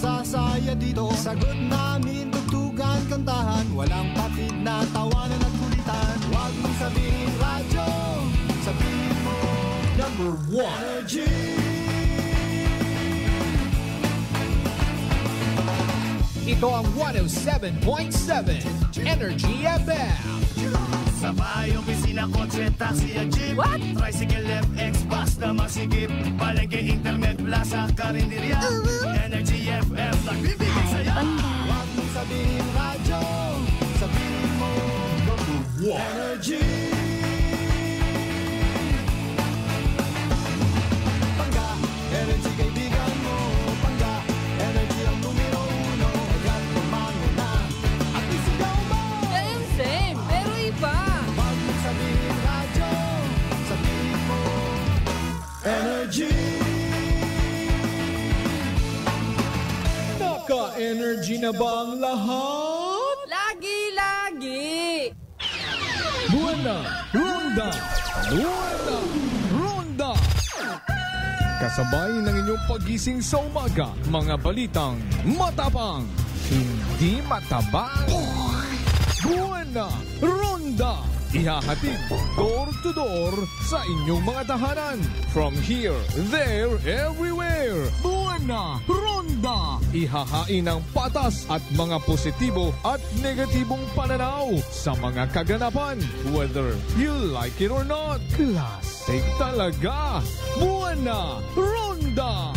sasaya dito. Sagot namin, tugtugan, kantahan, walang patid na tawanan at kulitan. Huwag mong sabihin radyo, sabihin mo number 1 Energy. Ito ang 107.7 Energy FM. Sa bahay, opisina, kotse, taxi at jeep. What? Tricycle, FX, bus na masigip. Palengke, internet, plaza, karinderya. Energy FM, nagbibigay sa'yo. Huwag mong sabihin radyo, sabihin mo number 1 Energy. Pangga, energy kaibigan mo. Pangga, energy ang numero 1. Agad tumano na at isigaw mo. Same, pero iba. Huwag mong sabihin radyo, sabihin mo energy. Naka-energy na ba ang lahat? Lagi-lagi. Buwana Ronda! Buwana Ronda! Kasabay ng inyong pagising sa umaga, mga balitang matapang, hindi matabang. Buwana Ronda! Ihahatid door to door sa inyong mga tahanan. From here, there, everywhere. Buwana Ronda! Ihahain ang patas at mga positibo at negatibong pananaw sa mga kaganapan. Whether you like it or not, classic talaga. Buwana Ronda!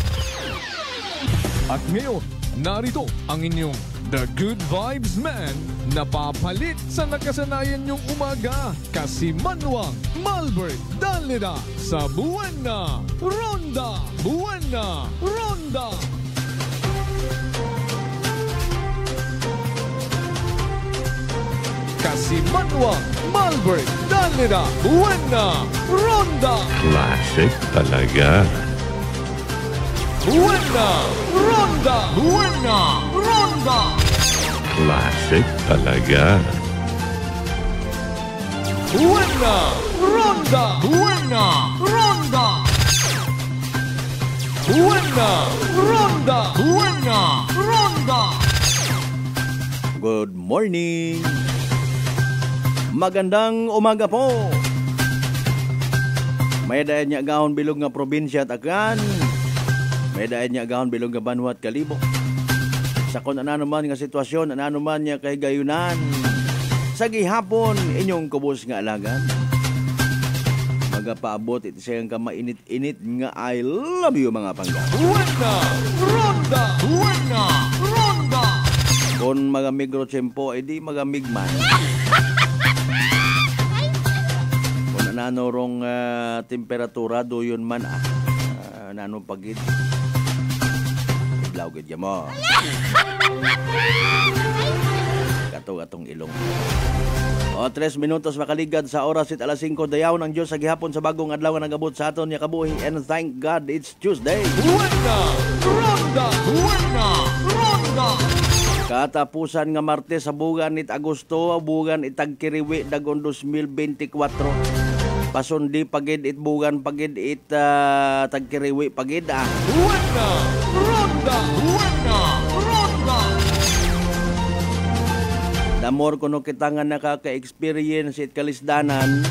At ngayon, narito ang inyong The Good Vibes Man na papalit sa nakasanayan niyong umaga. Kasi Manuang Malbert Dalida sa Buwana Ronda! Buwana Ronda! Kasi Manuang Malbert Dalida Buwana Ronda! Classic talaga. Buwana Ronda! Buwana Ronda! Classic talaga. Buwana Ronda! Buwana Ronda! Buwana Ronda! Buwana Ronda! Good morning! Magandang umaga po! May dayan niya gahon bilog nga probinsya at akan. May dayan niya gahon bilog nga banwa at kalibo. Sa kung naman nga sitwasyon, naman niya kay gayunan. Sa gihapon, inyong kubos nga alagan. Magapaabot iti siyang kamainit-init nga I love you mga pangga. Buwana Ronda! Buwana Ronda! Kung magamigro tiyempo, edi magamigman. Kung nanurong temperatura, doon man nanong pagid. Iblaw gid mo. Katong ilong. O 3 minutos makaligad sa oras at alas 5 dayaw ng Diyos sa gihapon sa bagong adlaw nga nagabot sa aton niya kabuhi, and thank God it's Tuesday. Buwana Ronda! Buwana Ronda! Katapusan nga Martes sa bugan it Agosto, bugan itag kiriwi dagon 2024. Pasundi pagid it bugan pagid it tagkiriwi pagid Buwana Ronda! Buwana Ronda! Damor kuno kita nga nakaka-experience it kalisdanan.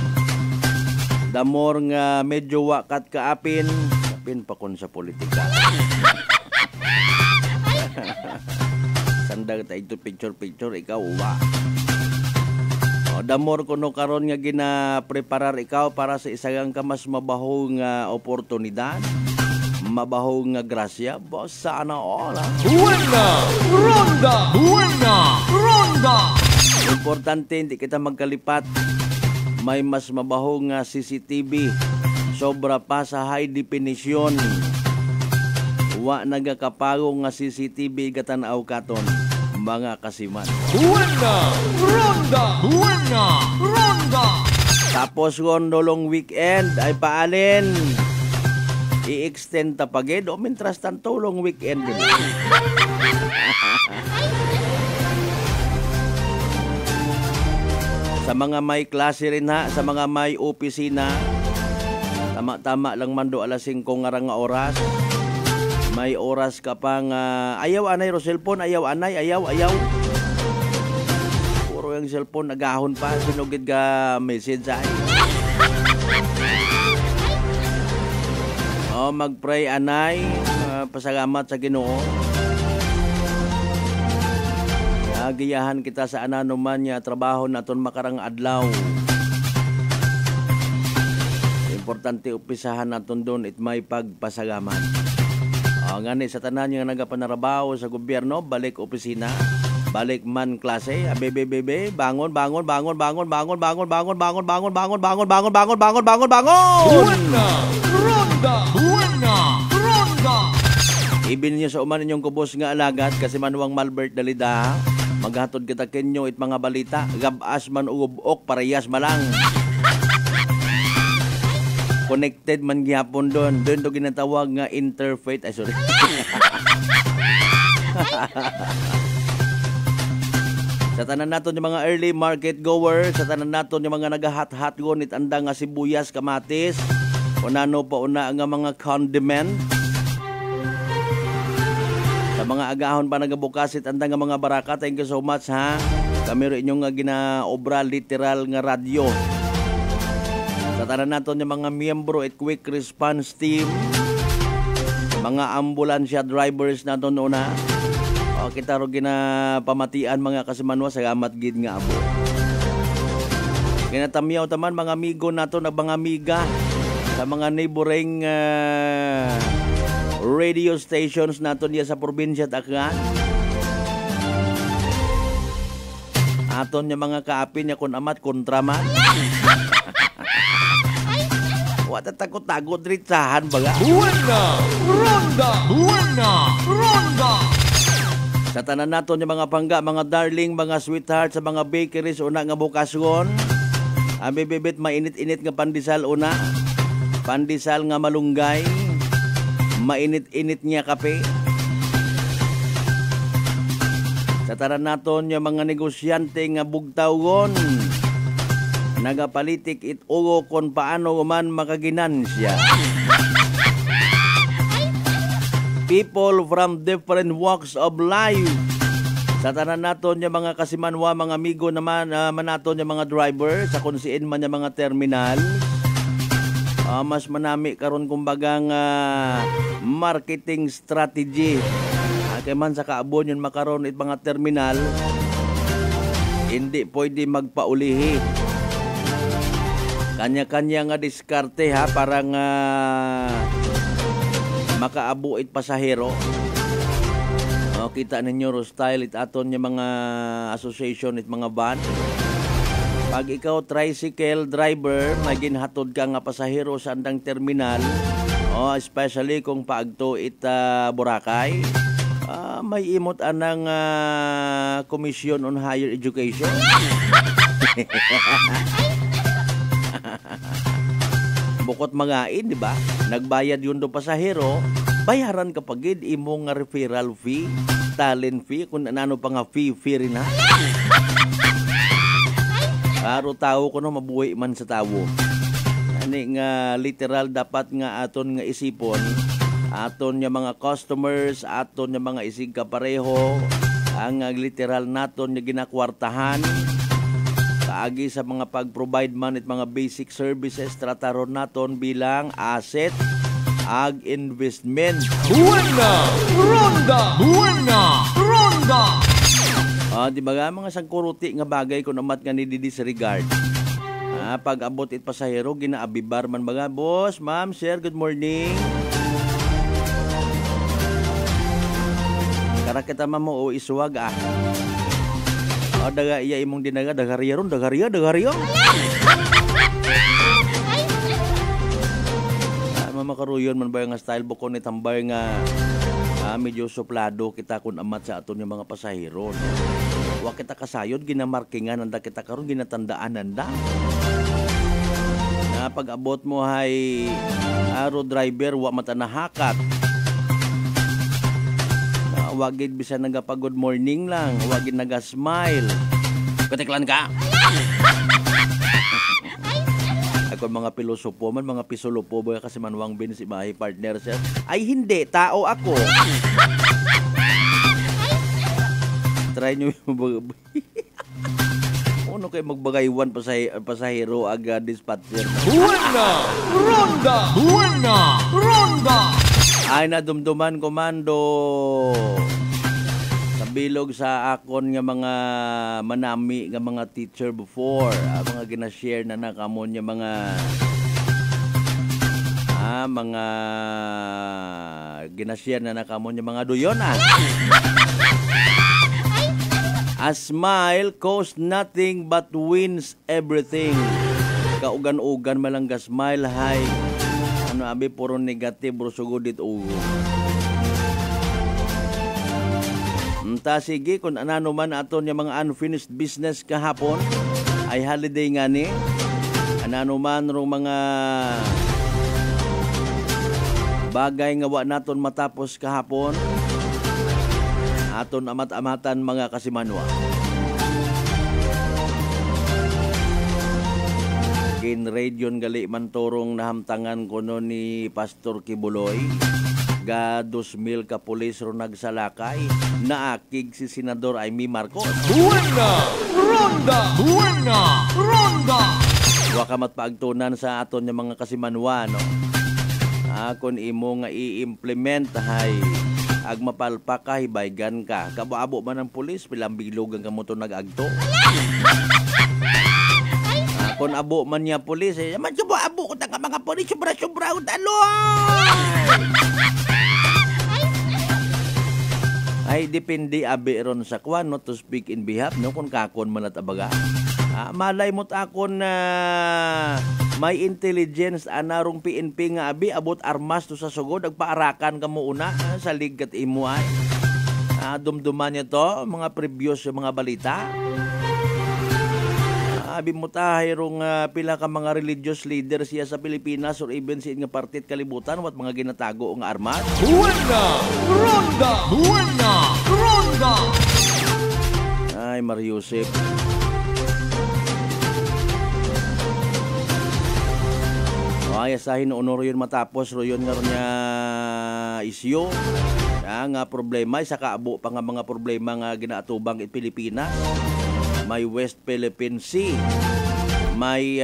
Damor nga medyo wakat kaapin. Kapin pa kon sa politika. Sandag ta ito picture ikaw uwa. Damor kuno karon nga gina-preparar ikaw para sa isagang ka mas mabahong oportunidad, mabahong grasya, boss, sana all. Buwana Ronda! Buwana Ronda! Importante hindi kita magkalipat. May mas mabahong CCTV, sobra pa sa high definition. Wa nagakapagong nga CCTV katanaw katon mga kasiman. Buwana Ronda! Buwana Ronda! Tapos gondolong weekend ay paalin. I-extend tapagid o mintras tantulong weekend din. Sa mga may klase rin ha, sa mga may opisina, tama-tama lang man do alas 5 nga oras. May oras ka pang ayaw anay ro cellphone, ayaw anay, ayaw. Puro yung cellphone nagahon pa, sinugid ka message ay. Mag-pray anay, pasalamat sa Ginoo. Giyahan kita sa anano man niya trabaho naton makarang adlaw. Importante upisahan naton doon it may pagpasalamat. Ngani sa tanan nga nagapanarabaho sa gobyerno, balik opisina, balik man klase, bebe, bangon. Ronda. Ibil niyo sa uman ninyong kubos nga alagat kasi manuwang Malbert Dalida. Maghatod kita kinyo it mga balita, gabas man ugubok parehas malang. Connected man gihapon doon to ginatawag nga interfaith. Ay sorry. Sa tanan naton yung mga early market goer, sa tanan naton yung mga nagahat-hat gonit anda nga sibuyas, kamatis, unano pa una nga mga condiment. Sa mga agahon pa nagabukasit anda nga mga baraka, thank you so much ha. Kami rin inyong nga ginaobra literal nga radyo. Sa tanan naton yung mga miyembro at quick response team, mga ambulansya drivers naton una. Kita ro ginapamatian mga kasimanwa, salamat gid nga amo. Kinatamyaw taman mga amigo nato na mga amiga sa mga neighboring radio stations naton diya sa probinsya Aklan. Aton yung mga kaapin niya kun amat kontraman. Wata takot-takot ritsahan baga. Ronda. Sa tanan naton yung mga pangga, mga darling, mga sweetheart sa mga bakeries una nga bukasyon. Bibibit mainit-init nga pandesal una. Pandesal nga malunggay. Mainit-init nga kape. Sa tanan naton yung mga negosyante nga bugtawgon. Nagapalitik it ugo kon paano man makaginansya. People from different walks of life. Sa tanan naton yung mga kasimanwa, mga amigo naman manaton yung mga driver sa kunsiin man yung mga terminal. Mas manami karon kumbagang marketing strategy. Kaya man sa kaabon yun makaron it mga terminal, hindi pwede magpaulihi. Kanya-kanya nga diskarte ha, parang makaabo it pasahero. Kita ninyo ro style it aton yung mga association it mga van. Pag ikaw tricycle driver, maginhatod ka nga pasahero sa andang terminal, especially kung paagto it Boracay, may imot anang Commission on Higher Education. Bukod mangain, di ba? Nagbayad yun do pasahero, bayaran kapag imong referral fee, talent fee, kung ano pa nga fee rin ha. Aro tao ko no, mabuhay man sa tao. Ani nga literal dapat nga aton nga isipon, aton nga mga customers, aton nga mga isig kapareho, ang literal naton nga ginakwartahan. Kaagi sa mga pag-provide man at mga basic services, trataron naton bilang asset ag investment. Ronda. Di ba nga mga sangkuruti nga bagay kung amat nga ni disregard. Pag abot it pasahero, ginaabibar man baga, boss, ma'am, sir, good morning. Karakita mo o isuwag daga iya imong dinaga, dagariya ron, dagariya. Makaruyon man ba yung style bukon ni tambay nga medyo suplado kita kun amat sa aton yung mga pasahero. Wa kita kasayod, ginamarkingan nanda kita karon, ginatandaan nanda. Pag abot mo hay aro driver, wa mata nahakat. Wagid bisa nagapa good morning lang, wagid naga-smile. Katiklan ka. Ako mga pilosopo man, mga pisolopo ba kasi manwang bin si bahay partner siya. Ay hindi, tao ako. Try nyo yung ano kayo magbagaywan pasahero agad dispatcher. Ronda. Ay nadumduman komando. Sa bilog sa akon nga mga manami nga mga teacher before, mga ginashare na nakamon nga mga ginashare na nakamon nga mga duyon A smile costs nothing but wins everything. Kaugan-ugan malangga smile hay. Ano abi puro negative bro sugod dit ugo. Sige kung ano man aton yung mga unfinished business kahapon ay holiday nga ni. Ano man rong mga bagay nga wa naton matapos kahapon. Aton amat-amatan mga kasimanwa. Kin radyon gali man torong nahamtangan ko no ni Pastor Kibuloy. Ga 2,000 ka pulis ro nagsalakay. Naakig si Senador Amy Marcos. Ronda. Wakamat paagtunan sa aton yung mga kasimanwa no. Kung imo nga i-implement hay ag mapalpa ka, hibaygan ka. Kabo-abo man ng pulis, pilang bilogan ka mo ito nag-agto. Kung abo man niya pulis, man kabo-abo ko tanga mga pulis, sobra-sobra ko ay depende abi ron sa kwan no to speak in behalf no kung kakon man at abaga. Malay mo't akon na may intelligence anarong PNP nga abi abot armas to sa sugod agpaarakan ka mo una sa ligat imo ay. Dumduman niya to mga previous mga balita. Abi mo tahay rong pila ka mga religious leaders siya sa Pilipinas or even sa nga partit kalibutan wat mga ginatago nga armas. Ronda. Ay Mariusip. Ay asahin honor yun matapos ro yun nga niya isyo. Nga problema sa kaabo pa nga mga problema nga ginaatubang in Pilipinas. May West Philippine Sea. May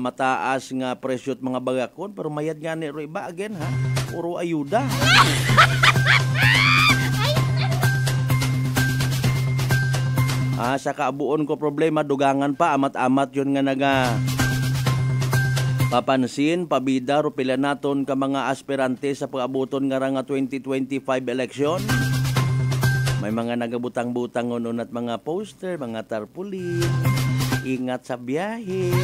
mataas nga presyo at mga bagakon pero mayad nga ni ro iba again ha. Puro ayuda. Sa kaabuon ko problema dugangan pa amat-amat yun nga naga papansin pabida ro pila naton ka mga aspirante sa pag-abuton nga nga 2025 election. May mga nagabutang-butang unon at mga poster, mga tarpaulin. Ingat sa biyahe.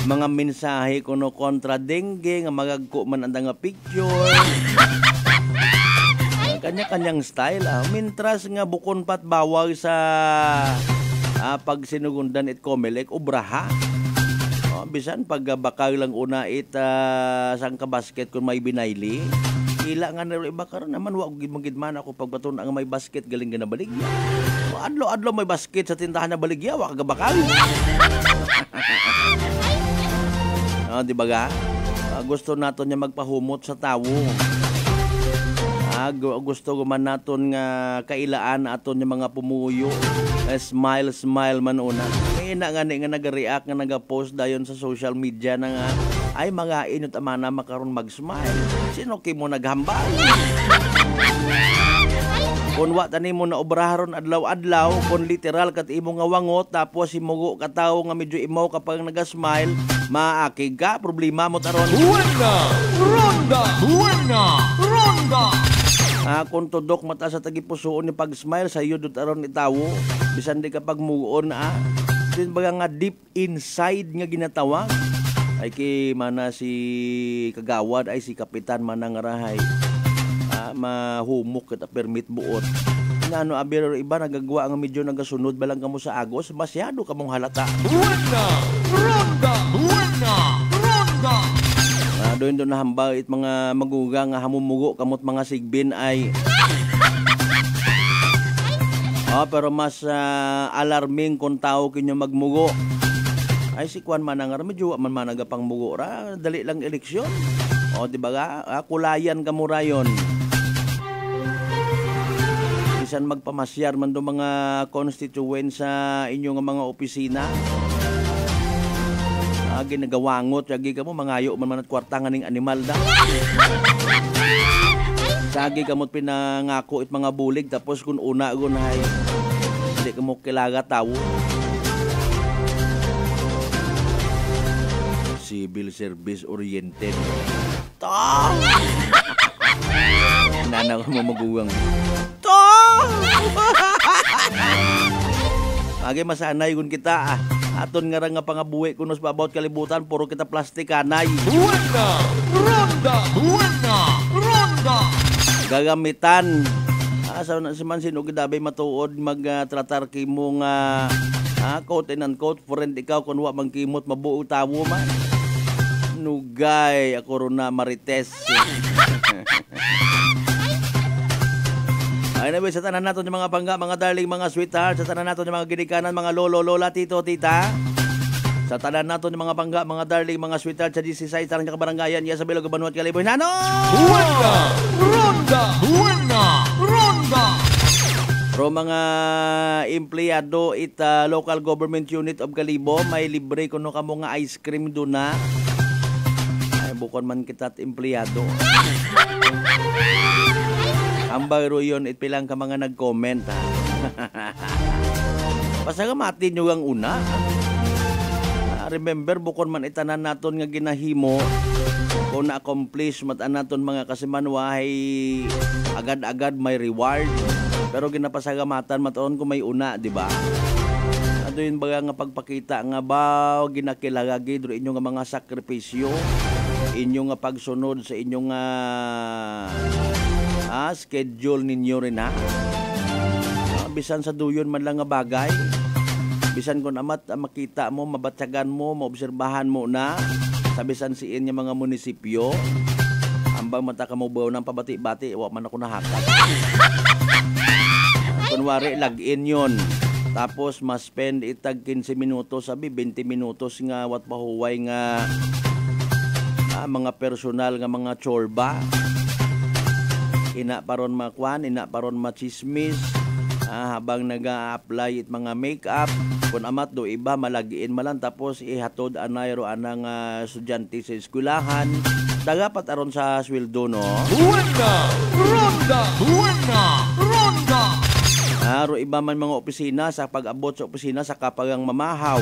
Mga mensahe kuno kontra dengue nga magagko man anda nga picture. Kanya-kanyang style Mintras nga bukon pat bawal sa pag sinugundan it Comelec ubraha. Bisan pag bakal lang una sang ka basket kung may binayli. Ila nga na iba karon naman wa gidman ako pagbaton ang may basket galing na baligya. Adlo-adlo may basket sa tindahan na baligya wa kagabakal. Di ba ga? Gusto naton niya magpahumot sa tawo. Gusto ko man naton nga kailaan aton yung mga pumuyo. Smile man una. Ina nga nag-react nga nag-post dayon sa social media na nga ay mga inot amana makaron mag-smile. Sino kay mo naghambal? Kung wa tani mo na obraharon adlaw-adlaw, kung literal kat imo nga wangot tapos imugo ka tao nga medyo imaw kapag naga-smile, maakig ka problema mo taron. Ronda. Kung tudok mata sa tagipusoon ni pag-smile sa iyo aron itawo, bisan di kapag mugon din baga nga deep inside nga ginatawag ay kay mana si kagawad ay si kapitan manang rahay mahumok kita permit buot nga abiro iba nagagawa nga medyo nagasunod balang kamo sa agos masyado kamong halata. Ronda. Doon nahambal it mga maguga nga hamumugo kamot mga sigbin ay pero mas alarming kung tao kinyo magmugo. Ay si Kwan man nga medyo man managapang mugo ra, dali lang eleksyon. O di ba kulayan ka mo rayon. Bisan magpamasyar man do mga constituent sa inyong mga opisina. Ginagawangot yagi ka mo mangayo man at kwarta nga ning animal da. Sagi kamot pinangako it mga bulig tapos kun una gunhay hindi ka mo kilaga tawo. Civil service oriented. Tong! Nanaw mo maguwang. Tong! Agi masanay kun kita aton nga nga pangabuhi kunos about kalibutan puro kita plastikanay. Ronda. Gagamitan. Si man sino gidabay matuod magtratar kimo nga quote and unquote friend ikaw kun wa man kimot mabuo tawo man. Nugay ako ron na marites. Anyway, sa tanan nato ng mga pangga, mga darling, mga sweetheart, sa tanan nato ng mga ginikanan, mga lolo, lola, tito, tita. Sa tanan nato ng mga pangga, mga darling, mga sweetheart, sa GC Size, tarang kabarangayan, iya sa Bilog, Banuat, Kaliboy, Nano! Ronda! Pro mga empleyado local government unit of Kalibo, may libre kuno kamo nga ice cream do na. Ay, bukon man kita at empleyado. Ang bayro yun, pilang ka mga nag-comment ha. Pasagamati nyo ang una. Remember, bukon man itanan naton nga ginahimo kung na-accomplish matan naton mga kasimanwahay agad-agad may reward. Pero ginapasagamatan mataon kung may una, di ba? Ano yun ba nga pagpakita nga ba ginakilagagi do inyong mga sakripisyo, inyong pagsunod sa inyong schedule ninyo rin ha. Bisan sa duyon man lang nga bagay. Bisan kung amat makita mo, mabatsagan mo, maobserbahan mo na. Sa bisan siin niya mga munisipyo. Ambang mata ka mo baw ng pabati-bati, wak man ako nahakat. Kunwari, log-in yun. Tapos, ma-spend itag 15 minutos, sabi 20 minutos nga wat pahuway nga mga personal nga mga chorba. Ina paron makwan, ina paron machismis, habang nag-a-apply it mga makeup. Kung amat do iba malagiin malan tapos ihatod anay ro anang estudyante sa eskwelahan. Dagapat aron sa sweldo no. Ronda. Ro iba man mga opisina sa pag-abot sa opisina sa kapagang mamahaw.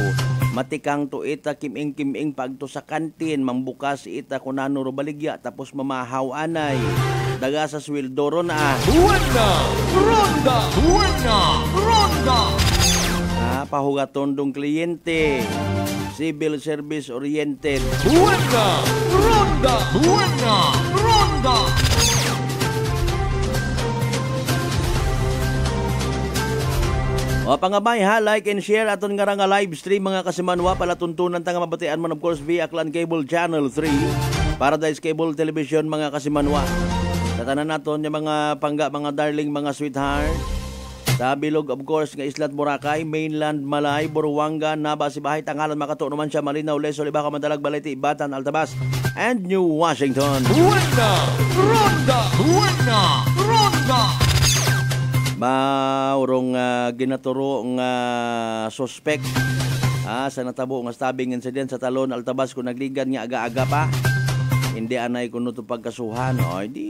Matikang to ita kiming-kiming pagto sa kantin, mambukas ita kunano ro baligya tapos mamahaw anay. Daga sa sweldo ro na. Ronda. Pahugaton dong kliyente. Civil service oriented. Ronda. O pangabay ha, like and share aton nga nga live stream mga kasimanwa palatuntunan tanga mabatian man of course via Aklan Cable Channel 3, Paradise Cable Television mga kasimanwa. Sa tanan naton yung mga pangga, mga darling, mga sweetheart. Sa bilog of course nga Islat Boracay, Mainland, Malay, Buruanga, Naba, Sibahay, Tangalan, Makato naman siya, Malinaw, Lesol, Ibaca, Mandalag, Balete, Ibatan, Altabas, and New Washington. Ronda. Maurong ginaturo nga suspect sa natabo nga stabbing incident sa Talon, Altabas kung nagligan nga aga-aga pa. Hindi anay kuno to pagkasuhan. O di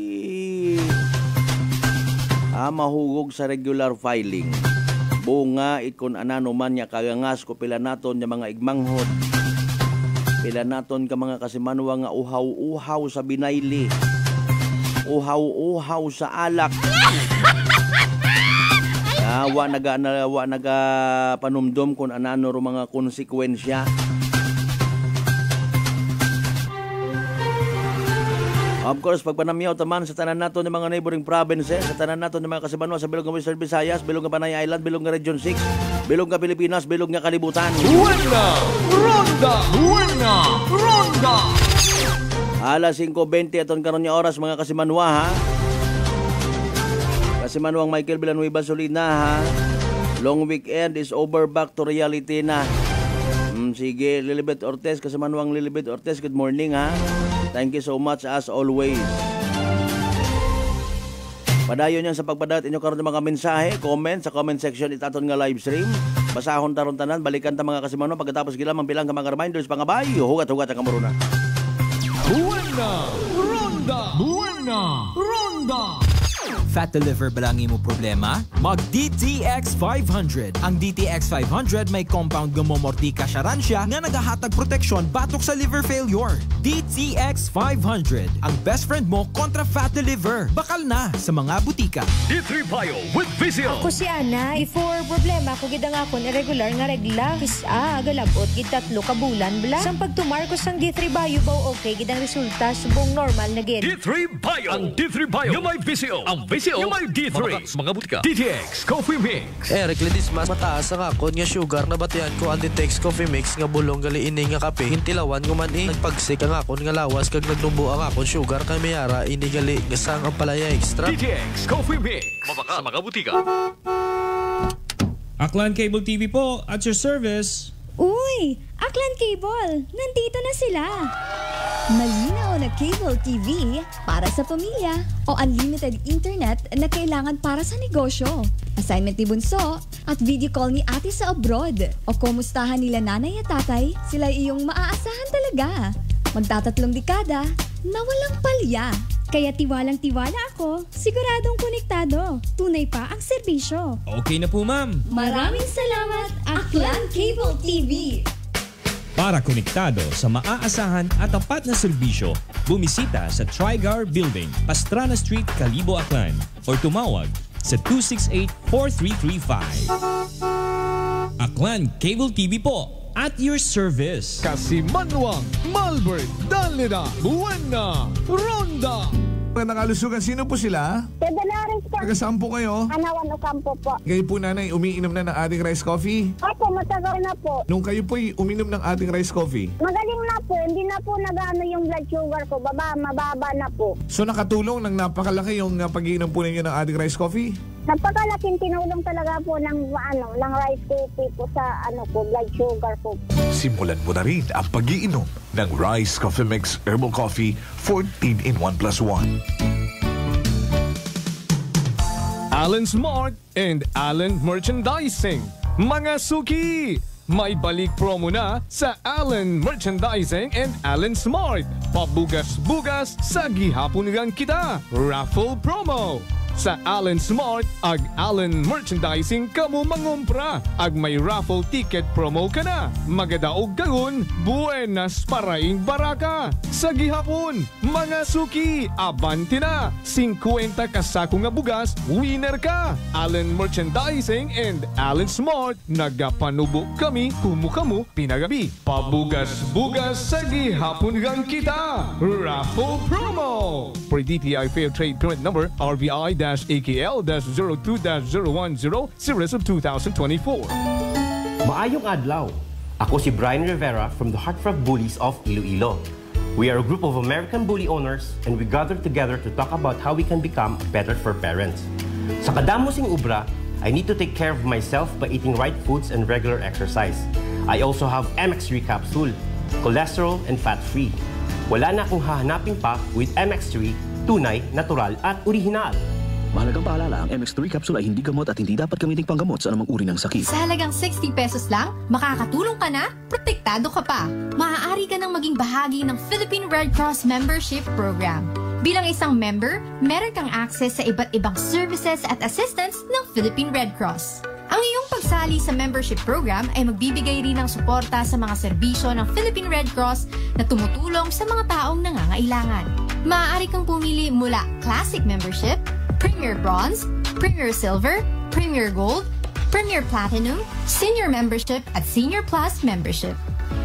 mahugog sa regular filing. Bunga ikon anano man nya kagangas ko pila naton nya mga igmanghod. Pila naton ka mga kasimanwa nga uhaw-uhaw sa binayli. Uhaw-uhaw sa alak. Wa naga panumdom kung anano ro mga konsekwensya. Of course, pagpanamyaw taman sa tanan nato ng mga neighboring provinces, sa tanan nato ng mga kasibanwa sa bilog ng Western Visayas, bilog ng Panay Island, bilog ng Region 6, bilog ng Pilipinas, bilog ng Kalibutan. Ronda! Alas 5:20 aton karon nga oras mga kasimanwa ha. Kasimanwang Michael Villanueva Solina ha. Long weekend is over, back to reality na. Sige, Lilibet Ortez, kasamanuang Lilibet Ortez, good morning ha. Thank you so much as always. Padayon yan sa pagpadat inyo karon ng mga mensahe, comment sa comment section itaton nga live stream. Basahon taron tanan, balikan ta mga kasimano pagkatapos gila bilang ka mga reminders pangabay, hugat-hugat ang kamuruna. Buena Ronda! Buena Ronda! Fat to liver ba lang imo problema? Mag DTX 500. Ang DTX 500 may compound nga momortika siya nga nagahatag proteksyon batok sa liver failure. DTX 500. Ang best friend mo kontra fat to liver. Bakal na sa mga butika. D3 Bio with Vizio. Ako si Ana, before problema ko gid nga akon irregular nga regla. Kisa galabot gid 3 ka bulan bla. Sang pagtumar ko sang D3 Bio baw okay gid ang resulta subong normal na gid. D3 Bio. Ang D3 Bio yung may Vizio. Ang Vizio yung may D3. Mga butika. DTX Coffee Mix. Eric Ledis mas mataas ang akon nga sugar na batian ko ang DTX Coffee Mix nga bulong gali ini nga kape. Hintilawan ko man nagpagsik ang akon nga lawas kag nagdumbo ang akon sugar kay mayara ini gali nga sang ang palaya extra. DTX Coffee Mix. Mabaka sa mga butika. Aklan Cable TV po, at your service. Uy! Aklan Cable! Nandito na sila! Malinaw na cable TV para sa pamilya o unlimited internet na kailangan para sa negosyo. Assignment ni Bunso at video call ni ate sa abroad. O kumustahan nila nanay at tatay, sila iyong maaasahan talaga. Magtatatlong dekada na walang palya. Kaya tiwalang-tiwala ako, siguradong konektado. Tunay pa ang serbisyo. Okay na po, ma'am. Maraming salamat, Aklan Cable TV! Para konektado sa maaasahan at tapat na serbisyo, bumisita sa Trigar Building, Pastrana Street, Calibo, Aklan or tumawag sa 268-4335. Aklan Cable TV po, at your service. Kasimanwang, Malbert, Danlida, Buena Ronda! Magandang kalusugan. Sino po sila? Kadalaris po. Taga-saan po kayo? Anawan Ocampo po. Kayo po nanay, umiinom na ng ating rice coffee? Opo, matagal na po. Nung kayo po'y uminom ng ating rice coffee? Magaling na po. Hindi na po nag-ano yung blood sugar ko. Mababa na po. So nakatulong ng napakalaki yung pag-iinom po ninyo ng ating rice coffee? Napakalaking tinulong talaga po ng rice coffee po sa blood sugar ko. Simulan mo na rin ang pag-iinom ng Rice Coffee Mix Herbal Coffee 14 in 1 plus 1. Allen Smart and Allen Merchandising. Mga suki! May balik promo na sa Allen Merchandising and Allen Smart. Pabugas-bugas sa gihapon lang kita. Raffle promo. Sa Allen Smart, ag Allen Merchandising kamo mangumpra. Ag may raffle ticket promo ka na. Magadaog karon, buenas paraing baraka. Sa gihapon, mga suki, abante na. 50 kasako nga bugas, winner ka. Allen Merchandising and Allen Smart, nagapanubo kami, kumukamu, pinagabi. Pabugas-bugas sa gihapon gang kita. Raffle promo. For DTI Fair Trade Permit Number, RVI-AKL-02-010, Series of 2024. Maayong adlaw. Ako si Brian Rivera from the Heartfront Bullies of Iloilo. We are a group of American bully owners and we gathered together to talk about how we can become better for parents. Sa kadamosing ubra, I need to take care of myself by eating right foods and regular exercise. I also have MX3 capsule, cholesterol and fat-free. Wala na akong hahanapin pa with MX3, tunay, natural at orihinal. Mahalagang paalala, ang MX3 capsule ay hindi gamot at hindi dapat gamiting panggamot sa anumang uri ng sakit. Sa halagang 60 pesos lang, makakatulong ka na, protektado ka pa. Maaari ka nang maging bahagi ng Philippine Red Cross Membership Program. Bilang isang member, meron kang access sa iba't ibang services at assistance ng Philippine Red Cross. Ang iyong pagsali sa membership program ay magbibigay rin ng suporta sa mga serbisyo ng Philippine Red Cross na tumutulong sa mga taong nangangailangan. Maaari kang pumili mula Classic Membership, Premier Bronze, Premier Silver, Premier Gold, Premier Platinum, Senior Membership at Senior Plus Membership.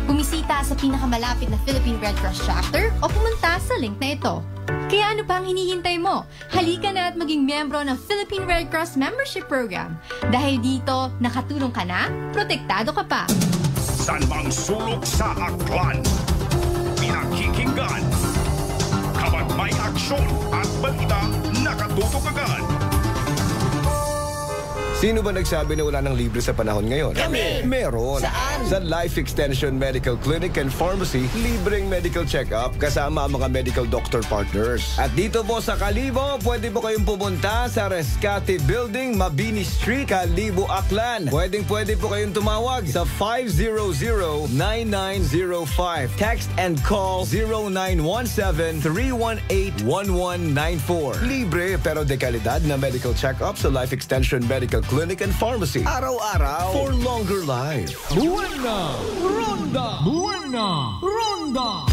Bumisita sa pinakamalapit na Philippine Red Cross chapter o pumunta sa link na ito. Kaya ano pa ang hinihintay mo? Halika na at maging miyembro ng Philippine Red Cross Membership Program. Dahil dito, nakatulong ka na, protektado ka pa. San mang sulok sa Aklan? Pinakikinggan. Kapag may aksyon at balita, nakatutok agad. Sino ba nagsabi na wala nang libre sa panahon ngayon? Kami! Meron! Saan? Sa Life Extension Medical Clinic and Pharmacy, libreng medical check-up kasama ang mga medical doctor partners. At dito po sa Kalibo, pwede po kayong pumunta sa Rescate Building, Mabini Street, Kalibo, Aklan. Pwede po kayong tumawag sa 500-9905. Text and call 0917-318-1194. Libre pero de kalidad na medical check-up sa Life Extension Medical Clinic and Pharmacy. Araw-araw for longer life. Buena Ronda! Buena Ronda!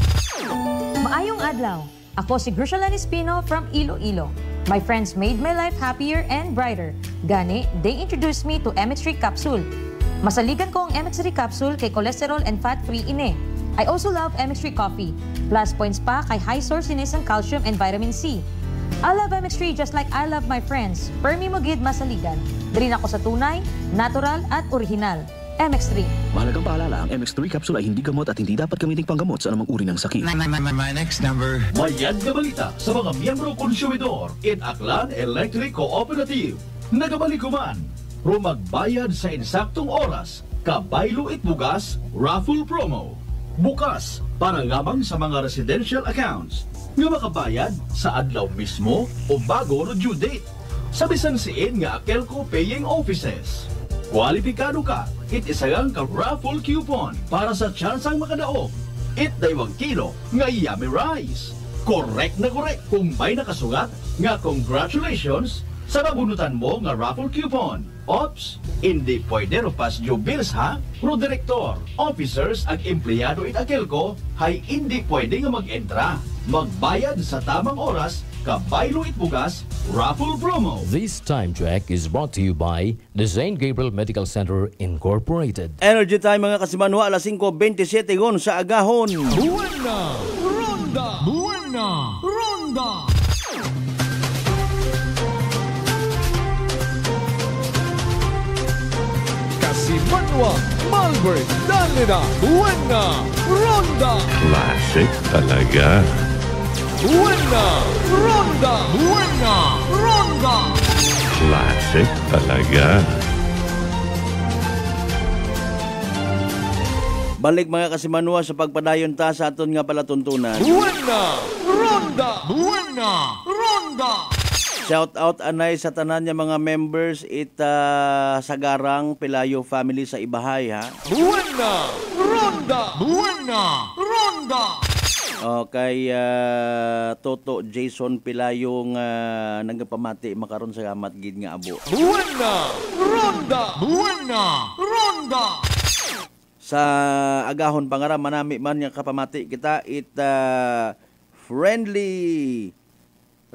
Maayong adlaw. Ako si Grishalan Espino from Iloilo. My friends made my life happier and brighter. Gani, they introduced me to MX3 Capsule. Masaligan ko ang MX3 Capsule kay cholesterol and fat-free ine. I also love MX3 Coffee. Plus points pa kay high sourciness ng calcium and vitamin C. I love MX3 just like I love my friends. Permi mo gid masaligan. Diri ako sa tunay, natural at original. MX3. Mahalagang paalala, ang MX3 capsule ay hindi gamot at hindi dapat gamiting panggamot sa anumang uri ng sakit. My next number. Mayad na balita sa mga miyembro konsumidor in Aklan Electric Cooperative. Nagabalik man, magbayad sa insaktong oras, kabaylo itbugas, raffle promo. Bukas, para lamang sa mga residential accounts, nga makabayad sa adlaw mismo o bago no due date. Sa bisan siin nga Akelco paying offices. Kwalipikado ka, itisagang ka raffle coupon para sa tsansang makadaog. Daywang kilo nga yummy rice. Correct na correct kung may nakasugat nga congratulations sa mabunutan mo nga raffle coupon. Ops, hindi pwede ro pas due bills ha? Pro direktor, officers ag empleyado in Akelco hay hindi pwede nga mag-entra. Magbayad sa tamang oras, kabaylo itbugas, raffle promo. This time check is brought to you by the St. Gabriel Medical Center Incorporated. Energy time mga kasimanwa, alas 5:27 gon sa agahon. Buena Ronda! Buena Ronda! Kasimanwa, Malbert, Dalida, Buena Ronda! Classic talaga. Buena Ronda! Buena Ronda! Classic talaga. Balik mga kasimanwa sa pagpadayon ta sa aton nga palatuntunan. Buena Ronda! Buena Ronda! Shout out anay sa tanan niya mga members Sagarang Pelayo family sa Ibahay ha. Buena Ronda! Buena Ronda! Kay Toto Jason Pilayo nga nagpamati makaron sa gamat gid nga abo. Buena Ronda! Buena Ronda! Sa agahon pangaram manami man nga kapamati kita friendly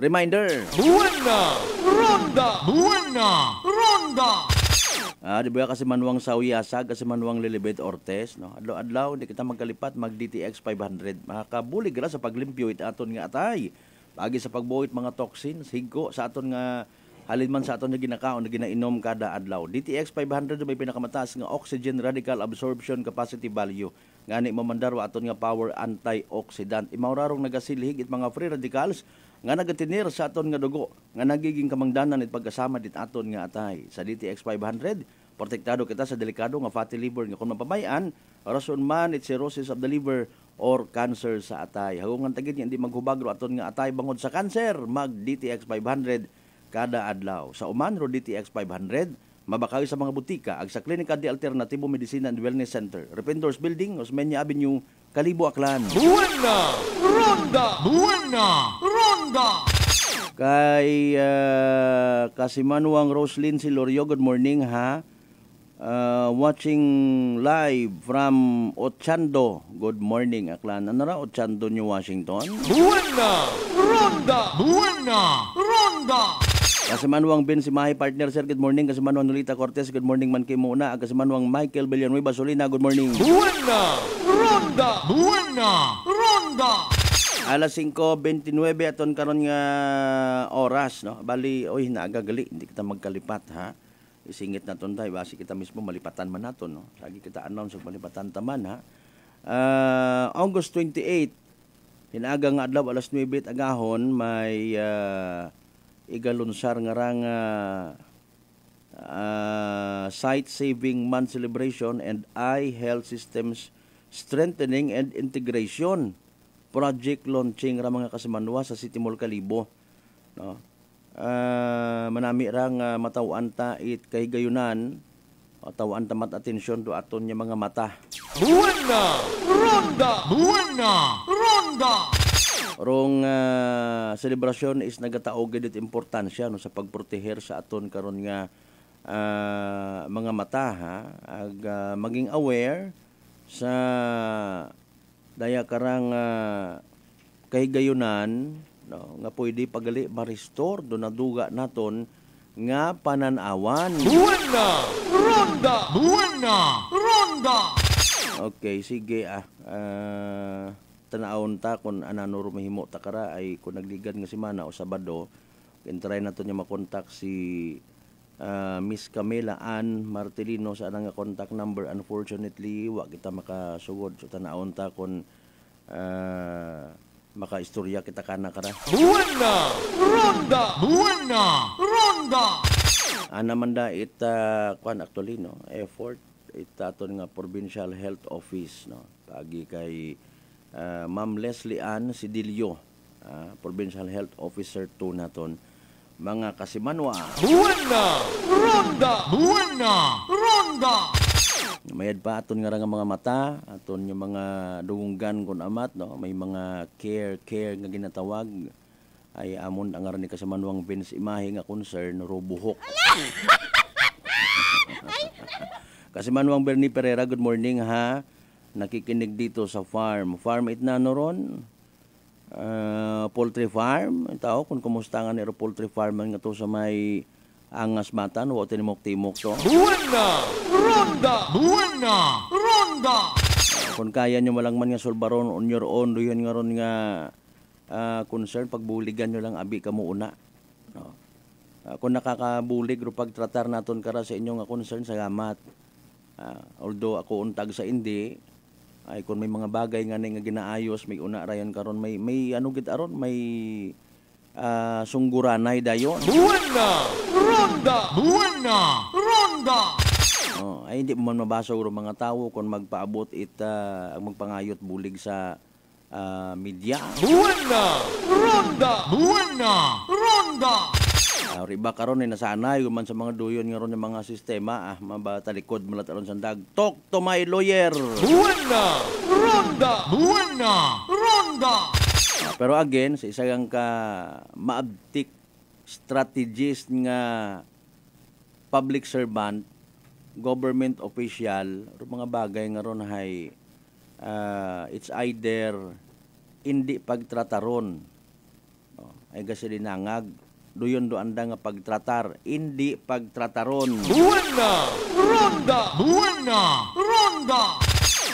reminder. Buena Ronda! Buena Ronda! Di ba kasi manuang Sauyasag, kasi manuang Lilibet Ortez, no? Adlaw-adlaw, di kita magkalipat, mag-DTX 500. Makabulig ra sa paglimpyo it aton nga atay. Pagi sa pagbuhit mga toxins, higko sa aton nga halin man sa aton nga ginakaon na ginainom kada adlaw. DTX 500 may pinakamataas nga oxygen radical absorption capacity value. Ngani mamandaro aton nga power antioxidant. Imaurarong nagasilhig it mga free radicals nga nagatinir sa aton nga dugo nga nagiging kamangdanan it pagkasama dit aton nga atay. Sa DTX 500, protektado kita sa delikado nga fatty liver nga kung mapabayaan, rason man it cirrhosis of the liver or cancer sa atay. Hagungan tagid nga hindi maghubagro aton nga atay bangod sa cancer, mag DTX 500 kada adlaw. Sa Umanro DTX 500, mabakawi sa mga butika ag sa Klinika de Alternatibo Medicina and Wellness Center, Rependors Building, Osmeña Avenue, Kalibo, Aklan. Buena Ronda! Buena Ronda! Kay Kasimanuang Roslyn Silorio, good morning ha. Watching live from Ochando. Good morning, Aklan. Ano ra Ochando, New Washington? Buena Ronda! Buena Ronda! Kasimanuang Ben Simahay partner sir, good morning. Kasimanuang Nolita Cortez, good morning man kay muna. Kasimanuang Michael Villanueva Solina, good morning. Buena Ronda! Buena Ronda! Alas 5:29 aton karon nga oras, no. Bali, oy naagagali, hindi kita magkalipat ha. Isingit naton tay basi kita mismo malipatan man naton, no. Lagi kita announce og malipatan taman ha. August 28 hinaga nga adlaw alas 9 agahon may igalunsar nga rang Sight Saving Month Celebration and Eye Health Systems Strengthening and Integration project launching ra mga kasimanwa sa City Mall Kalibo, no? Manami rang matawan ta it kay gayunan tawan tamat atensyon do aton nya mga mata. Buena Ronda. Rong selebrasyon is nagataog gid importansya no sa pagproteher sa aton karon nga mga mata, ha, ag maging aware sa daya karang kahigayunan, no, nga pwede pagali ma-restore do naduga naton nga pananawan. Buena Ronda. Okay, sige tanawon ta kung anano rumahimo ta kara ay kung nagligan nga semana o Sabado, try nato niya makontak si Miss Camila Ann Martelino sa anang contact number. Unfortunately, wa kita makasugod. So tanawon ta kung makaistorya kita kana kara. Buena Ronda. Ana man da kwan actually, no, effort itaton nga Provincial Health Office, no, pagi kay Ma'am Leslie Ann Sidilio, Provincial Health Officer 2 naton mga kasimanwa. Buena Ronda. Mayad pa aton nga mga mata, aton yung mga dunggan kun amat, no, may mga care nga ginatawag ay amon ang aran ni kasimanwang Vince Imahe nga concern robuhok. Kasimanwang Bernie Pereira, good morning, ha. Nakikinig dito sa farm it na no ron. Poultry farm, tao kung kumusta nga nero poultry farm nga to sa may Angas Matan, o tinimok-timok to. Buena Ronda. Kung kaya nyo malang man nga sulbaron on your own, do yun nga ron nga concern, pagbuligan nyo lang abi ka mo una, no? Kung nakakabulig ro pagtratar naton kara sa inyo nga concern, salamat. Although ako untag sa hindi, ay kung may mga bagay nga nga ginaayos, may una rayon karon, may ano gid aron, may sungguranay dayon. Buena Ronda. Ay hindi mo man mabasa uro mga tawo kung magpaabot magpangayot bulig sa media. Buena Ronda. Riba karon ni nasanay man sa mga duyon nga ron ng mga sistema, mabatalikod malat aron sa dag. Talk to my lawyer. Buena Ronda. Pero again, sa isang ka maabtik strategist nga public servant, government official, mga bagay nga ron hay it's either hindi pagtrataron, ay kasi dinangag duyon do anda nga pagtratar, hindi pagtrataron. Buena Ronda.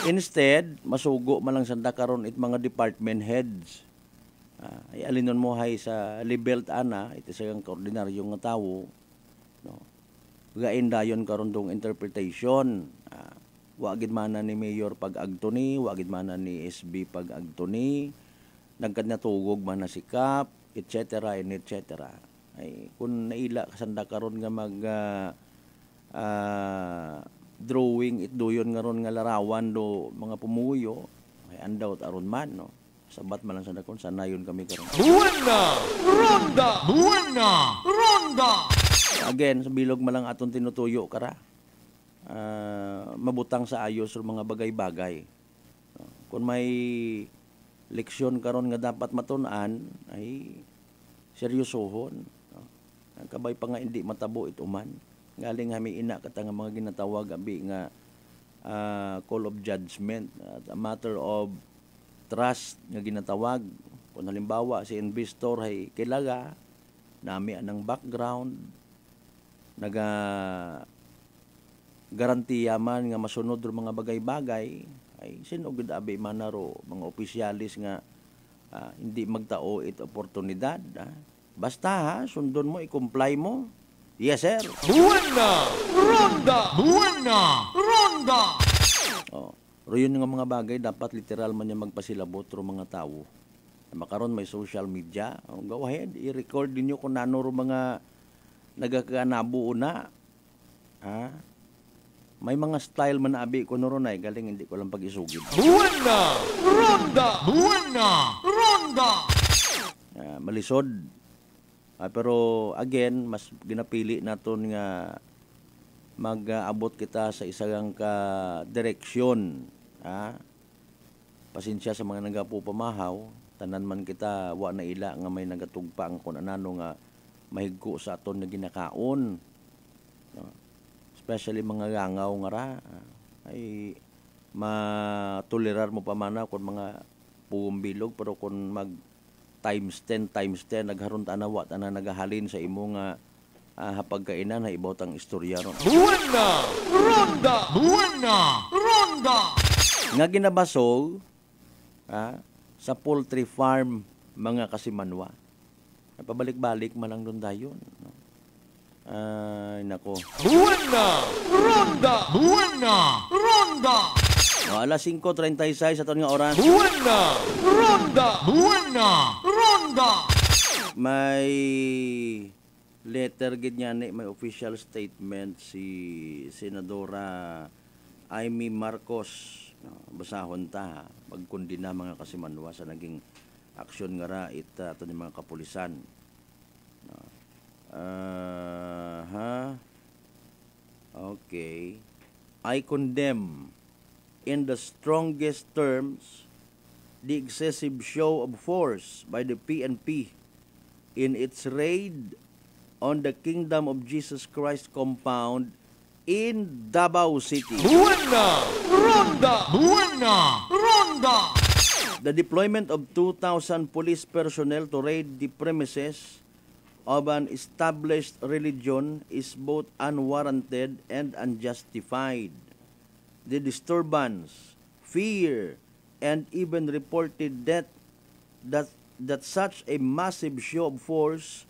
Instead, masugo man lang sanda karon it mga department heads. Ay alinon mo hay sa libelt ana, ito sayang koordinaryo nga tawo, no. Gain dayon karon dong interpretation. Wagid man ni Mayor pag-agtuni, wagid man ni SB pag-agtuni, nagkad natugog man na sikap, etc. and etc. Ay kung naila kasanda karon nga mag drawing it doyon nga ron nga larawan do mga pumuyo, ay andaw aron man, no. Sabat man lang sa dakon sanayon kami karon. Buena Ronda. Again, sa bilog man lang aton tinutuyo kara. Mabutang sa ayos sa mga bagay-bagay. Kung may leksyon karon nga dapat matun-an, ay seryosohon. Kabay pa nga hindi matabo ituman. Galing hami ina kata nga mga ginatawag abi nga call of judgment, a matter of trust nga ginatawag. Kung halimbawa si investor ay kilaga, nami anang background, naga garantiya man nga masunod ro mga bagay-bagay, ay sino gid abi manaro mga opisyalis nga hindi magtao it oportunidad. Basta ha, sundon mo, i-comply mo. Yes, sir. Buena Ronda. Pero yun nga mga bagay, dapat literal man niya magpasilabot ro mga tao. Makaron may social media. Go ahead, i-record din nyo kung nano ro mga nagakaanabuo na. May mga style man na abi ko noron ay galing hindi ko lang pag-isugid. Buena Ronda! Buena Ronda! Malisod. Pero again, mas ginapili naton nga mag-abot kita sa isang direksyon. Pasensya sa mga nagapupamahaw, tanan man kita wa na ila nga may nagatugpang kung anano nga mahigko sa aton na ginakaon. Especially mga gangaw nga ra, ay matolerar mo pa mana kung mga pumbilog, pero kung mag times 10 nagharon tanawa na nagahalin sa imo nga hapagkainan ha ibaw tang istorya ron. Buena Ronda! Buena Ronda! Nga ginabasol sa poultry farm mga kasimanwa. Pabalik-balik man lang doon dayon. Ay, nako. Buena Ronda! Buena Ronda! Alas 5:36 sa nga oras. Buena Ronda! Buena Ronda! May letter gid niya may official statement si Senadora Amy Marcos. Basahon ta magkundina mga kasimanwa sa naging aksyon nga ra ito ni mga kapulisan. Okay. I condemn in the strongest terms the excessive show of force by the PNP in its raid on the Kingdom of Jesus Christ compound in Davao City. Buena Ronda! Buena Ronda! The deployment of 2,000 police personnel to raid the premises of an established religion is both unwarranted and unjustified. The disturbance, fear, and even reported death that such a massive show of force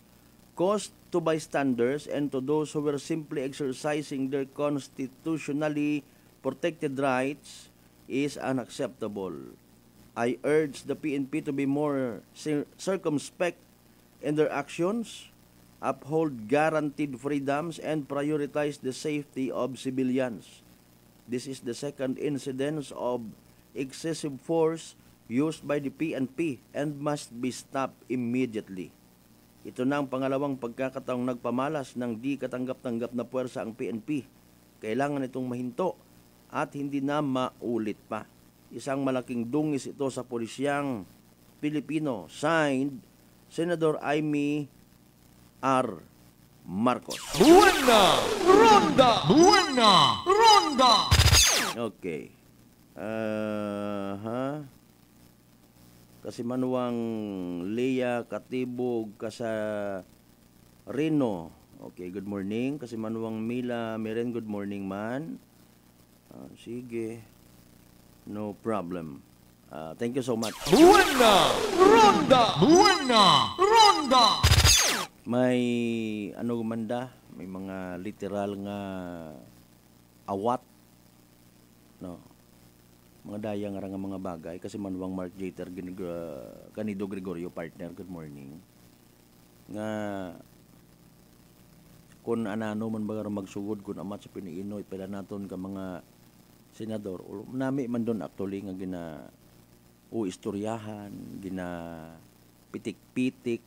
caused to bystanders and to those who were simply exercising their constitutionally protected rights is unacceptable. I urge the PNP to be more circumspect in their actions, uphold guaranteed freedoms, and prioritize the safety of civilians. This is the second incidence of excessive force used by the PNP and must be stopped immediately. Ito na ang pangalawang pagkakataong nagpamalas ng di katanggap-tanggap na puwersa ang PNP. Kailangan itong mahinto at hindi na maulit pa. Isang malaking dungis ito sa polisyang Pilipino. Signed, Senador Amy R. Marcos. Buena Ronda! Buena Ronda! Okay. Kasi manuwang Leia Katibog kasa Rino. Okay, good morning. Kasi manuwang Mila Meren, good morning man. Sige. No problem. Thank you so much. Buena Ronda! Buena Ronda! May gumanda, may mga literal nga awat, no, mga dayang nga mga bagay kasi manuwang Mark Jeter Canido Gregorio partner, good morning nga kung anano man baga magsugod kung amat sa piniino ipila naton ka mga senador nami man doon actually nga gina istoryahan gina pitik-pitik.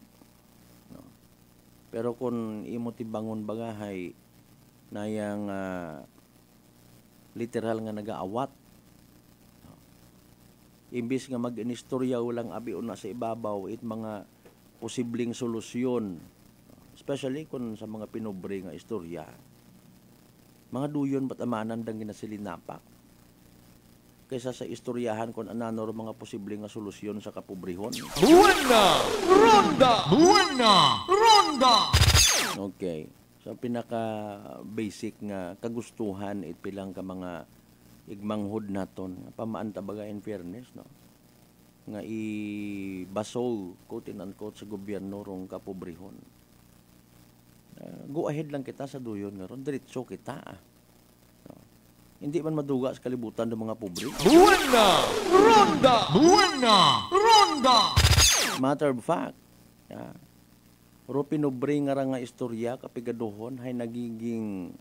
Pero kung imo tibangon bagahay na yang literal nga nagaawat, imbis nga mag-inistorya ulang abi una sa ibabaw it mga posibleng solusyon, especially kung sa mga pinobre nga istorya, mga duyon ba't amanan dang ginasilinapak kaysa sa istoryahan kung anano mga posibleng nga solusyon sa kapobrehon. Buena Ronda! Buena Ronda! Okay. So pinaka basic nga kagustuhan it pilang ka mga igmanghod naton pamaan ta baga in fairness no nga ibasol quote and unquote sa gobyerno rong kapobrehon. Go ahead lang kita sa duyon nga ron diretso kita. Hindi man maduga sa kalibutan ng mga pobre. Buena Ronda! Buena Ronda! Matter of fact, ro pinobre nga nga istorya kapigadohon hay nagiging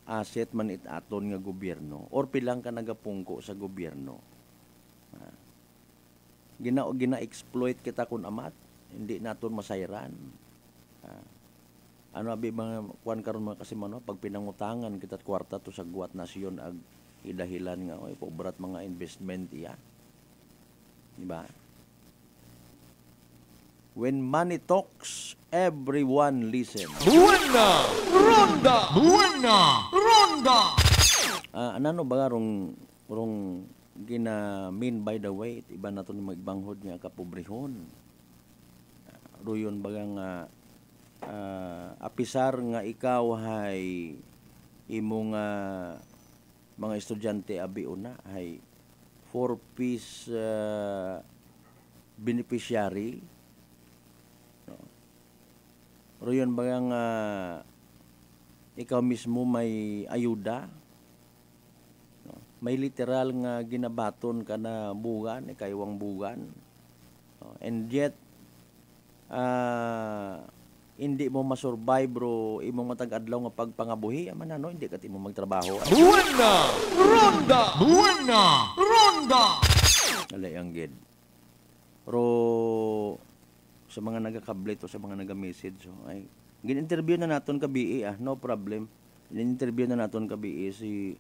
asset man itaton nga gobyerno or pilang ka nagapungko sa gobyerno. Gina-exploit kita kun amat, hindi naton masayran. Ano abi mga kuan karon mga kasimano pag pinangutangan kita kwarta to sa guwat nasyon ag idahilan nga oy pobrat mga investment iya. Di ba? When money talks, everyone listen. Buena Ronda! Buena Ronda! Ano ba rong gina mean by the way, iba na to ni magbanghod nga kapobrehon. Ruyon bagang apisar nga ikaw hay imong mga estudyante abi una hay 4-piece beneficiary. Ruyon bagang ikaw mismo may ayuda. May literal nga ginabaton ka na bugan, ikaywang bugan. And yet, hindi mo masurvive bro, imong matag-adlaw nga pagpangabuhi, aman ano, hindi ka mo magtrabaho. Buena Ronda! Buena Ronda! Alay ang gid. Pero sa mga nagakablit o sa mga naga-message, so, ay gin-interview na naton ka BE, no problem. Gin-interview na naton ka BE si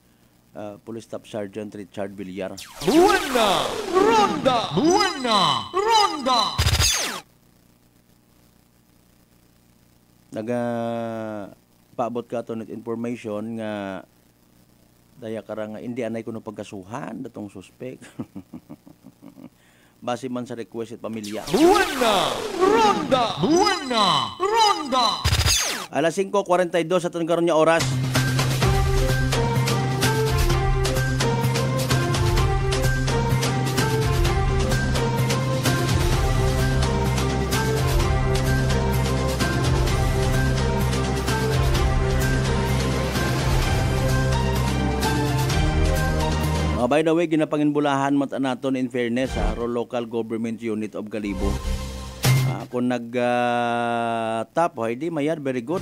Police Staff Sergeant Richard Villar. Buena Ronda! Buena Ronda! Paabot ka to net information nga daya karang hindi anay kuno pagkasuhan datong suspect. Base man sa request at pamilya. Buena Ronda! Buena Ronda! Alas 5:42 sa karon nga oras. By the way, ginapanginbulahan mo naton in fairness local government unit of Kalibo. Kung nag-top, hindi mayad, very good.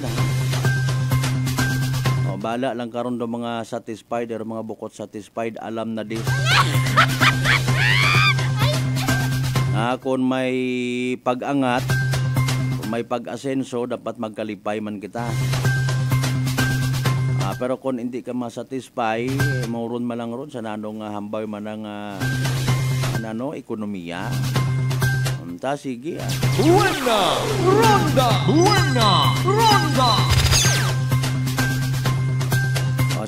Bala lang karon do mga satisfied or mga bukot satisfied, alam na din. Kung may pag-angat, kung may pag-asenso, dapat magkalipay man kita. Pero kung hindi ka masatisfy, mauron man lang ron sa nanong hambay man ng ekonomiya. Sige. Buena Ronda! Buena Ronda!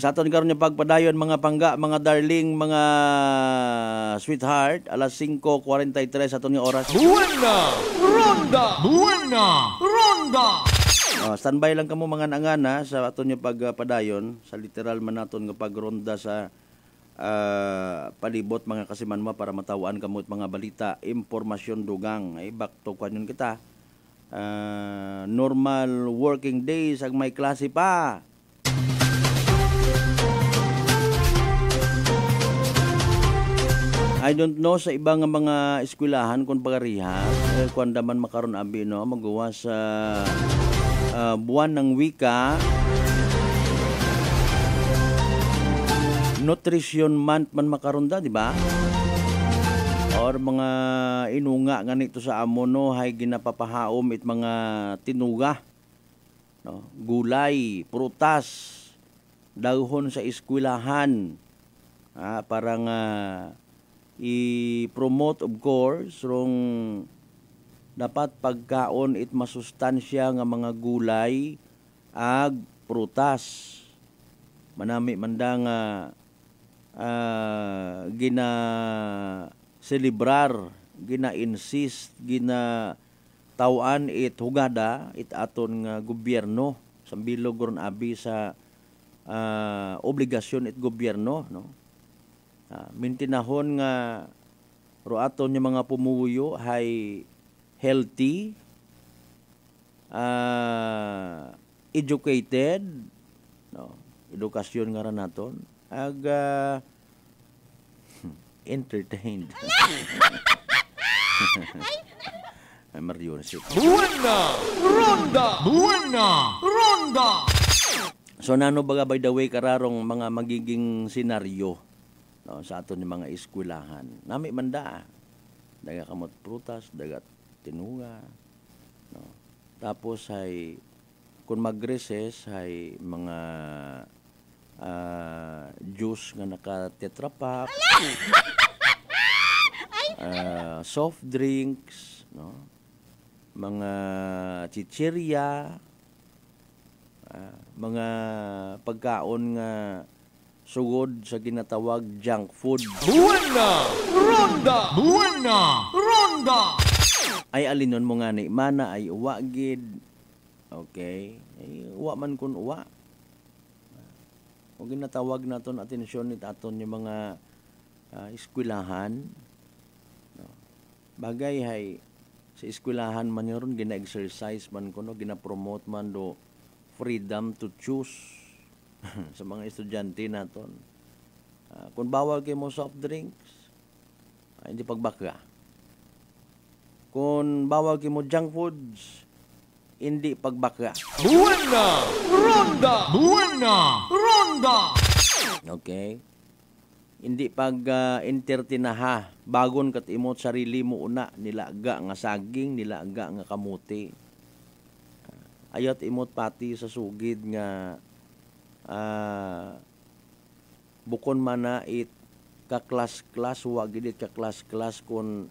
Sa aton karon yung pagpadayon mga pangga, mga darling, mga sweetheart, alas 5:43 sa aton yung oras. Buena Ronda! Buena Ronda! Standby lang kamo mga nangana sa aton yung pagpadayon, sa literal man naton nga pagronda sa palibot mga kasimanma para matawaan kamot mga balita, impormasyon dugang. Ay bakto kanyon kita. Normal working days ang may klase pa. I don't know sa ibang mga eskwelahan kung pagariha, kung daman makaroon abi no, magawa sa buwan ng wika, nutrition month man makaronda, di ba? Or mga inunga nga nito sa amo no, hay ginapapahaom it mga tinuga, no? Gulay, prutas, dahon sa eskwelahan, parang i-promote of course rong dapat pagkaon it masustansya nga mga gulay ag prutas. Manami mandang gina celebrar, gina insist, gina tawan it hugada it aton nga gobyerno sambilog ron abi sa obligasyon it gobyerno, no? Mintinahon nga ro aton yung mga pumuyo hay healthy, educated, no? Edukasyon nga ran naton ag entertained. Ay Marion si Buena Ronda! Buena Ronda! So nano baga by the way kararong mga magiging senaryo no, sa aton ni mga eskwelahan. Nami manda daga kamot prutas, daga tinunga. No. Tapos ay kung mag-recess ay mga juice nga naka-tetra pack. Soft drinks, no? Mga chichirya, mga pagkaon nga sugod sa ginatawag junk food. Buena! Ronda! Buena! Ronda! Ay alinon mo nga ni mana ay uwa gid. Okay? Ay, uwa man kun uwa. O ginatawag naton atensyon ni aton yung mga eskwelahan. No. Bagay hay sa eskwelahan man yun gina-exercise man kuno, gina-promote man do freedom to choose sa mga estudyante naton. Kung bawal kayo mo soft drinks, hindi pagbaka. Kung bawal kayo mo junk foods, hindi pagbaka. Buena! Ronda! Buena! Ronda! Okay? Hindi pag-entertinaha. Bagon kat imot sarili mo una. Nilaga nga saging, nilaga nga kamuti. Ayat imot pati sa sugid nga bukon man na it kaklas-klas, wag gid kaklas-klas kun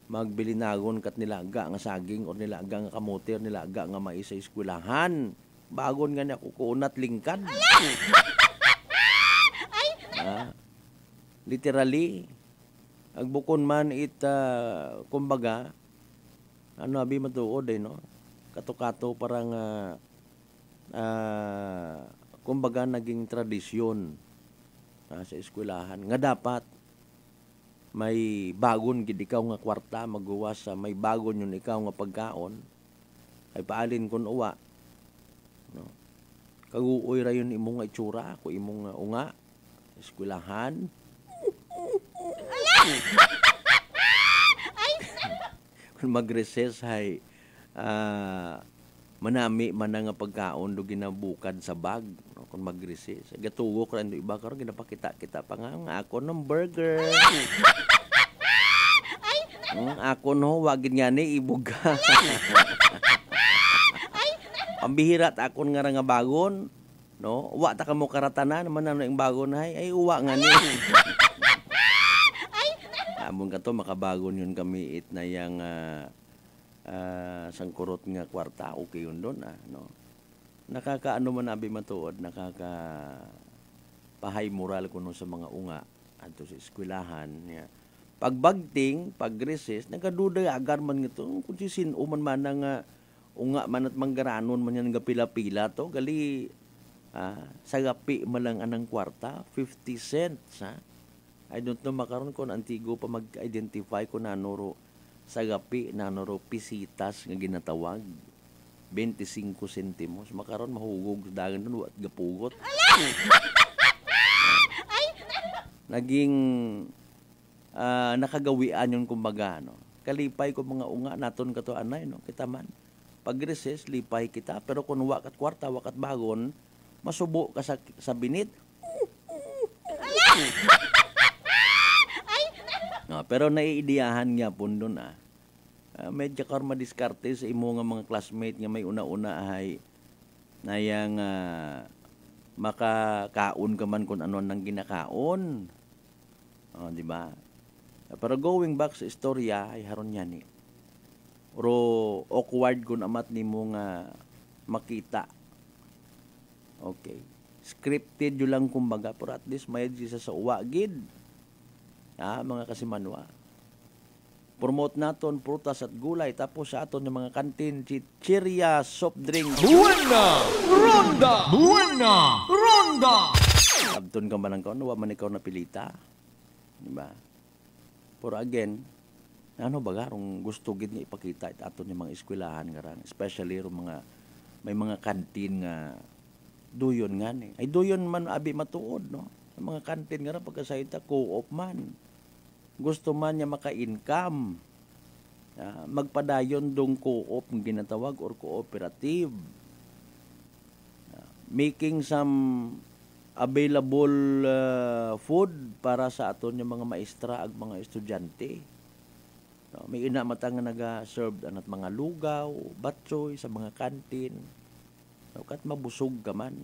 magbilinagon kat nilaga nga saging o nilaga nga kamote o nilaga nga mais sa eskwelahan. Bagon nga niya kukunat lingkad. Literally, agbukon man it, kumbaga, ano abi matuod eh, no? Kato-kato parang, kumbaga naging tradisyon sa eskwelahan. Nga dapat, may bagon gid ikaw nga kwarta magawas sa may bagon yun ikaw nga pagkaon ay paalin kun uwa no kaguoy ra yun imong nga itsura ko imong unga eskwelahan kung mag-recess ay manami man nga pagkaon do ginabukad sa bag no? Kung mag-recess gatugok ra iba karon ginapakita kita pa nga ako ng burger ako no wagid nga ni ibuga pambihira ta akon nga bagon no wa ta kamo karatanan man ano ing bagon ay uwa nga ni amon kato makabagon yun kami it na yang sangkurot nga kwarta okay yun doon no nakakaano man abi matuod pahay moral kuno sa mga unga adto sa eskwelahan niya pagbagting pag-recess nagaduda agar man ngito kun si sin-o man nga unga man at manggaranon man yan nga pila-pila to gali sagapi malang anang kwarta 50 cents ha I don't know makaron kon antigo pa mag-identify ko nanoro sagapi nanoro pisitas nga ginatawag 25 sentimos makaron mahugog sa dagan dun at gapugot naging nakagawian yun kumbaga no kalipay ko mga unga naton kato anay no kita man pag recess lipay kita pero kung wakat kwarta wakat bagon masubo ka sa binit no, pero naiidiyahan nga po doon medyo karma diskarte sa imo nga mga classmate nga may una-una ay nayang makakaon ka man kung ano nang ginakaon di ba pero going back sa istorya ay haron yan pero awkward kung amat ni mo nga makita okay scripted yun lang kumbaga pero at least may sa uwagid mga kasimanwa promote naton prutas at gulay tapos sa aton yung mga kantin chichirya soft drink Buena Ronda Buena Ronda abton ka man ang kaon wa man ikaw napilita diba pero again ano baga rong gusto gid nga ipakita aton yung mga eskwelahan garang especially ro mga may mga kantin nga duyon nga ni ay duyon man abi matuod no mga kantin nga pagkasayta co-op man gusto man niya maka-income magpadayon dong co-op ng ginatawag or cooperative making some available food para sa aton yung mga maestra ag mga estudyante. No, may ina matang nga naga-serve anat mga lugaw, batsoy sa mga kantin. No, kat mabusog ka man.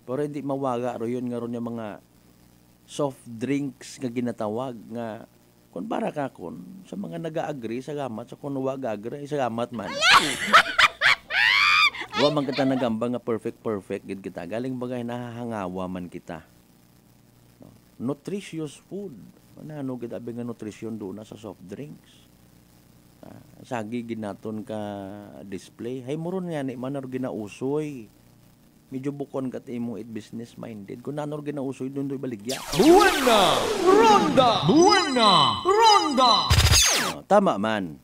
Pero hindi mawaga ro yun nga ron yung mga soft drinks nga ginatawag nga kung para ka kon sa mga naga-agree sa gamat sa kung wag agree sa gamat man. Wa man kita nagamba nga perfect gid kita. Galing bagay nahahangawa man kita. No? Nutritious food. Ano gid abi nga nutrition do na sa soft drinks. Sagi ginaton ka display. Hay moron nga ni manor ginausoy. Medyo bukon kat imo it business minded. Kung nanor ginausoy doon do'y baligya. Buena! Ronda! Buena! Ronda! Tama man.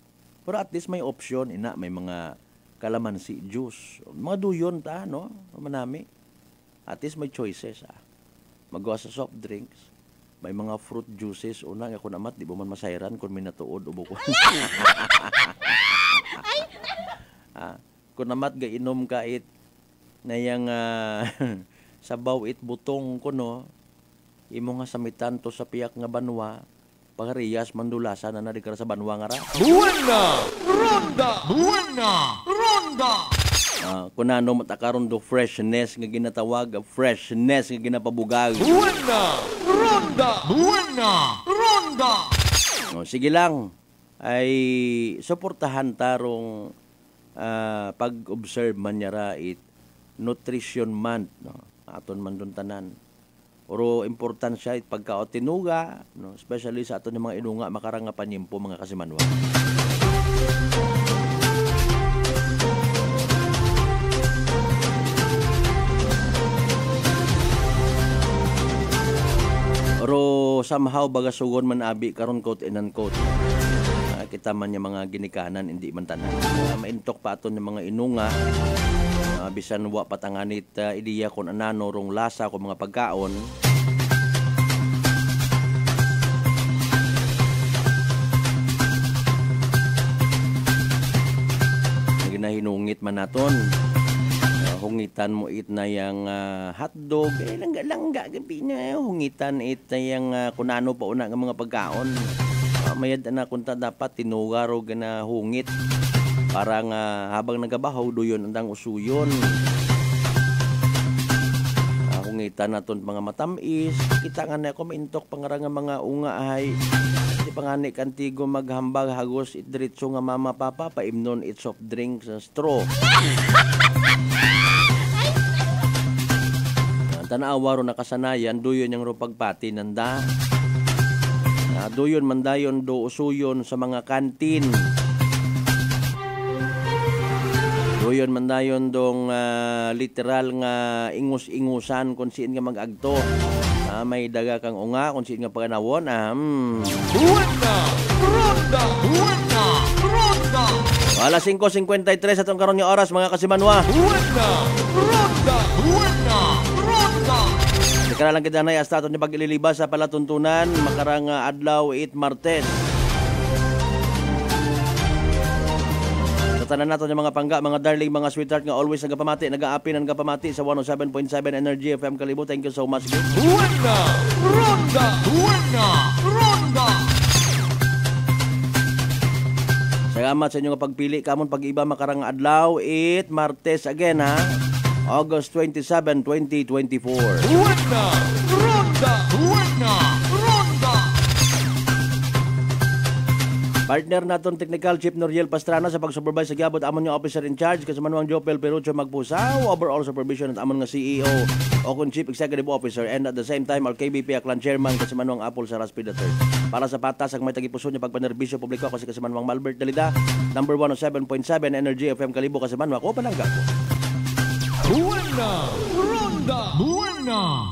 Pero at least may option ina may mga kalamansi juice. Mga duyon ta, no? Manami. At least may choices, Magawa sa soft drinks. May mga fruit juices. Una, nga kunamat, di ba man masayran kung minatuod o bukon. Kunamat, gainom ka it na yung sabaw it butong ko, no? Imo nga samitan to sa piyak nga banwa. Pagariyas, mandulasa na narikara sa banwa nga ra. Buena! Ronda! Buena! Ronda! Kunano matakaron do freshness nga ginatawag, freshness nga ginapabugag. Buena! Ronda! Buena! Ronda! No, sige lang. Ay suportahan tarong pag-observe man niya it nutrition month, no? Aton man dun tanan. Oro important siya pagka tinuga, no? Especially sa aton ng mga inunga makarang nga panyimpo mga kasimanwa. Oro somehow bagasugon man abi karon quote and unquote. Kita man niya mga ginikanan hindi man tanan. Maintok pa aton ng mga inunga. Bisan wa patanganit ideya kung anano rong lasa ko mga pagkaon. Ginahinungit man naton. Hungitan mo it na yung hotdog. Langga-langga gabi na. Hungitan it na yung kunano pa una ng mga pagkaon. Mayad na kunta dapat tinugaro gana hungit. Parang habang nagabahaw doyon andang usuyon. Hungitan naton mga matamis. Kita nga na ako maintok pangarang mga unga ay di pangani kantigo maghambag hagos idritso nga mama papa paimnon it soft drink sa straw. Tanawa ro nakasanayan doyon yung rupagpati nanda. Doyon mandayon do usuyon sa mga kantin. Doyon mandayon dong literal nga ingus-ingusan kung siin nga mag-agto. May daga kang unga kung siin nga paganawon. Buena! Ronda! Buena! Ronda! Wala 5:53 atong karon nga oras mga kasimanwa. Buena! Ronda! Buena! Ronda! Kaya lang kita na hasta aton ni pag-ililibas sa palatuntunan makarang adlaw it Martes. Tanan nato yung mga pangga, mga darling, mga sweetheart nga always nagapamati, nag-aapi ng nagapamati sa 107.7 Energy FM Kalibo. Thank you so much. Buena! Ronda! Buena! Ronda! Salamat sa inyong pagpili. Kamon pag-iba makarang adlaw, it Martes again, August 27, 2024. Buena! Ronda! Buena! Ronda! Partner naton Technical Chief Noriel Pastrana sa pag-supervise sa giabot amon nga officer in charge kasamanuang Jopel Perucho Magpusaw, overall supervision at amon nga CEO o kun Chief Executive Officer, and at the same time our KBP Aklan Chairman kasamanuang Apple Saraspi III. Para sa patas ang may tagipuso niya pagpanerbisyo publiko ako si kasamanuang Malbert Dalida, number 107.7 Energy FM Kalibo kasamanuang ako Palangga. Buena! Ronda! Buena!